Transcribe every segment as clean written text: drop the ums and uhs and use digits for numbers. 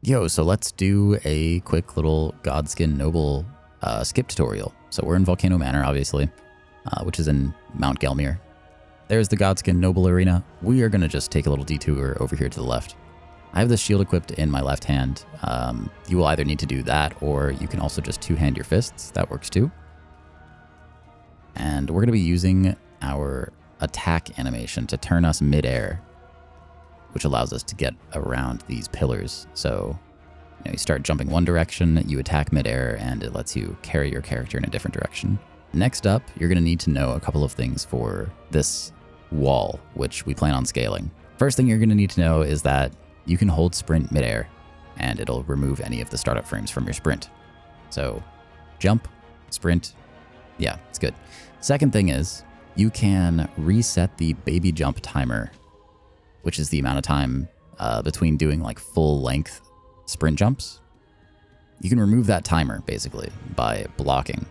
Yo, so let's do a quick little Godskin Noble skip tutorial. So we're in Volcano Manor, obviously, which is in Mount Gelmir. There's the Godskin Noble arena. We are going to just take a little detour over here to the left. I have the shield equipped in my left hand. You will either need to do that, or you can also just two-hand your fists. That works too. And we're going to be using our attack animation to turn us mid-air, which allows us to get around these pillars. So, you start jumping one direction, you attack midair, and it lets you carry your character in a different direction. Next up, you're going to need to know a couple of things for this wall, which we plan on scaling. First thing you're going to need to know is that you can hold sprint midair, and it'll remove any of the startup frames from your sprint. So, jump, sprint, yeah, it's good. Second thing is, you can reset the baby jump timer, which is the amount of time between doing like full length sprint jumps. You can remove that timer basically by blocking.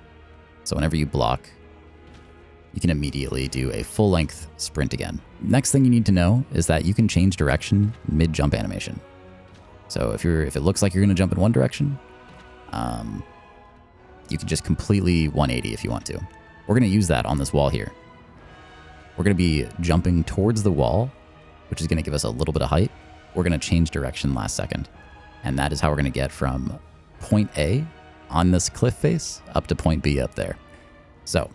So whenever you block, you can immediately do a full length sprint again. Next thing you need to know is that you can change direction mid jump animation. So if it looks like you're gonna jump in one direction, you can just completely 180 if you want to. We're gonna use that on this wall here. We're gonna be jumping towards the wall, which is going to give us a little bit of height. We're going to change direction last second. And that is how we're going to get from point A on this cliff face up to point B up there. So,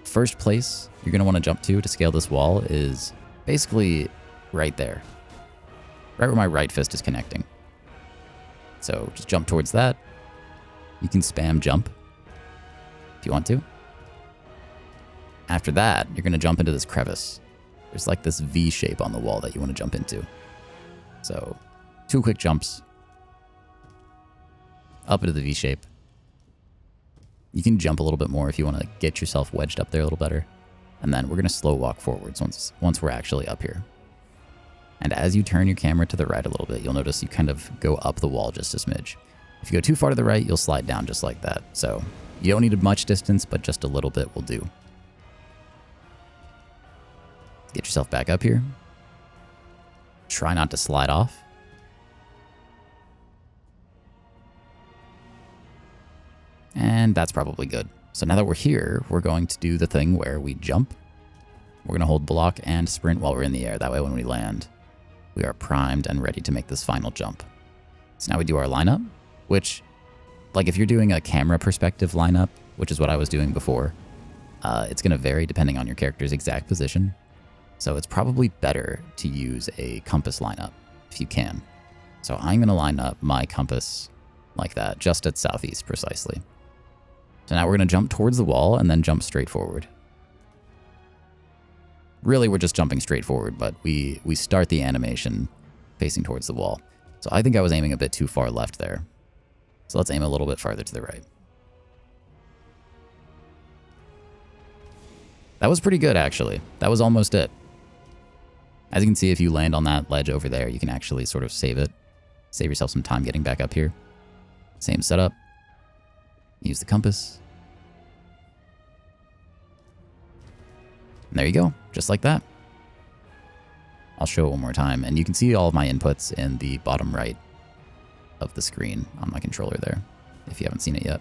first place you're going to want to jump to scale this wall is basically right there. Right where my right fist is connecting. So, just jump towards that. You can spam jump if you want to. After that, you're going to jump into this crevice. There's like this V shape on the wall that you want to jump into. So, 2 quick jumps. Up into the V shape. You can jump a little bit more if you want to get yourself wedged up there a little better. And then we're going to slow walk forwards once we're actually up here. And as you turn your camera to the right a little bit, you'll notice you kind of go up the wall just a smidge. If you go too far to the right, you'll slide down just like that. So, you don't need much distance, but just a little bit will do. Get yourself back up here. Try not to slide off. And that's probably good. So now that we're here, we're going to do the thing where we jump. We're going to hold block and sprint while we're in the air. That way when we land, we are primed and ready to make this final jump. So now we do our lineup, which, like if you're doing a camera perspective lineup, which is what I was doing before, it's going to vary depending on your character's exact position. So it's probably better to use a compass lineup if you can. So I'm going to line up my compass like that, just at southeast precisely. So now we're going to jump towards the wall and then jump straight forward. Really, we're just jumping straight forward, but we start the animation facing towards the wall. So I think I was aiming a bit too far left there. So let's aim a little bit farther to the right. That was pretty good, actually. That was almost it. As you can see, if you land on that ledge over there, you can actually sort of save it. Save yourself some time getting back up here. Same setup. Use the compass. And there you go, just like that. I'll show it one more time, and you can see all of my inputs in the bottom right of the screen on my controller there, if you haven't seen it yet.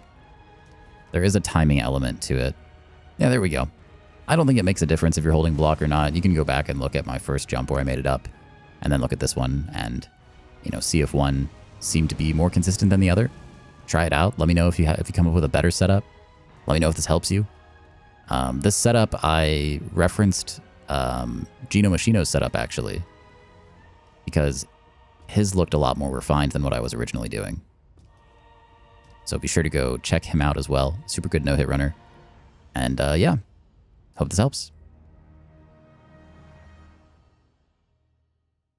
There is a timing element to it. Yeah, there we go. I don't think it makes a difference if you're holding block or not. You can go back and look at my first jump where I made it up, and then look at this one and, see if one seemed to be more consistent than the other. Try it out. Let me know if you come up with a better setup. Let me know if this helps you. This setup, I referenced Gino Machino's setup, actually, because his looked a lot more refined than what I was originally doing. So be sure to go check him out as well. Super good no-hit runner. And yeah. Hope this helps.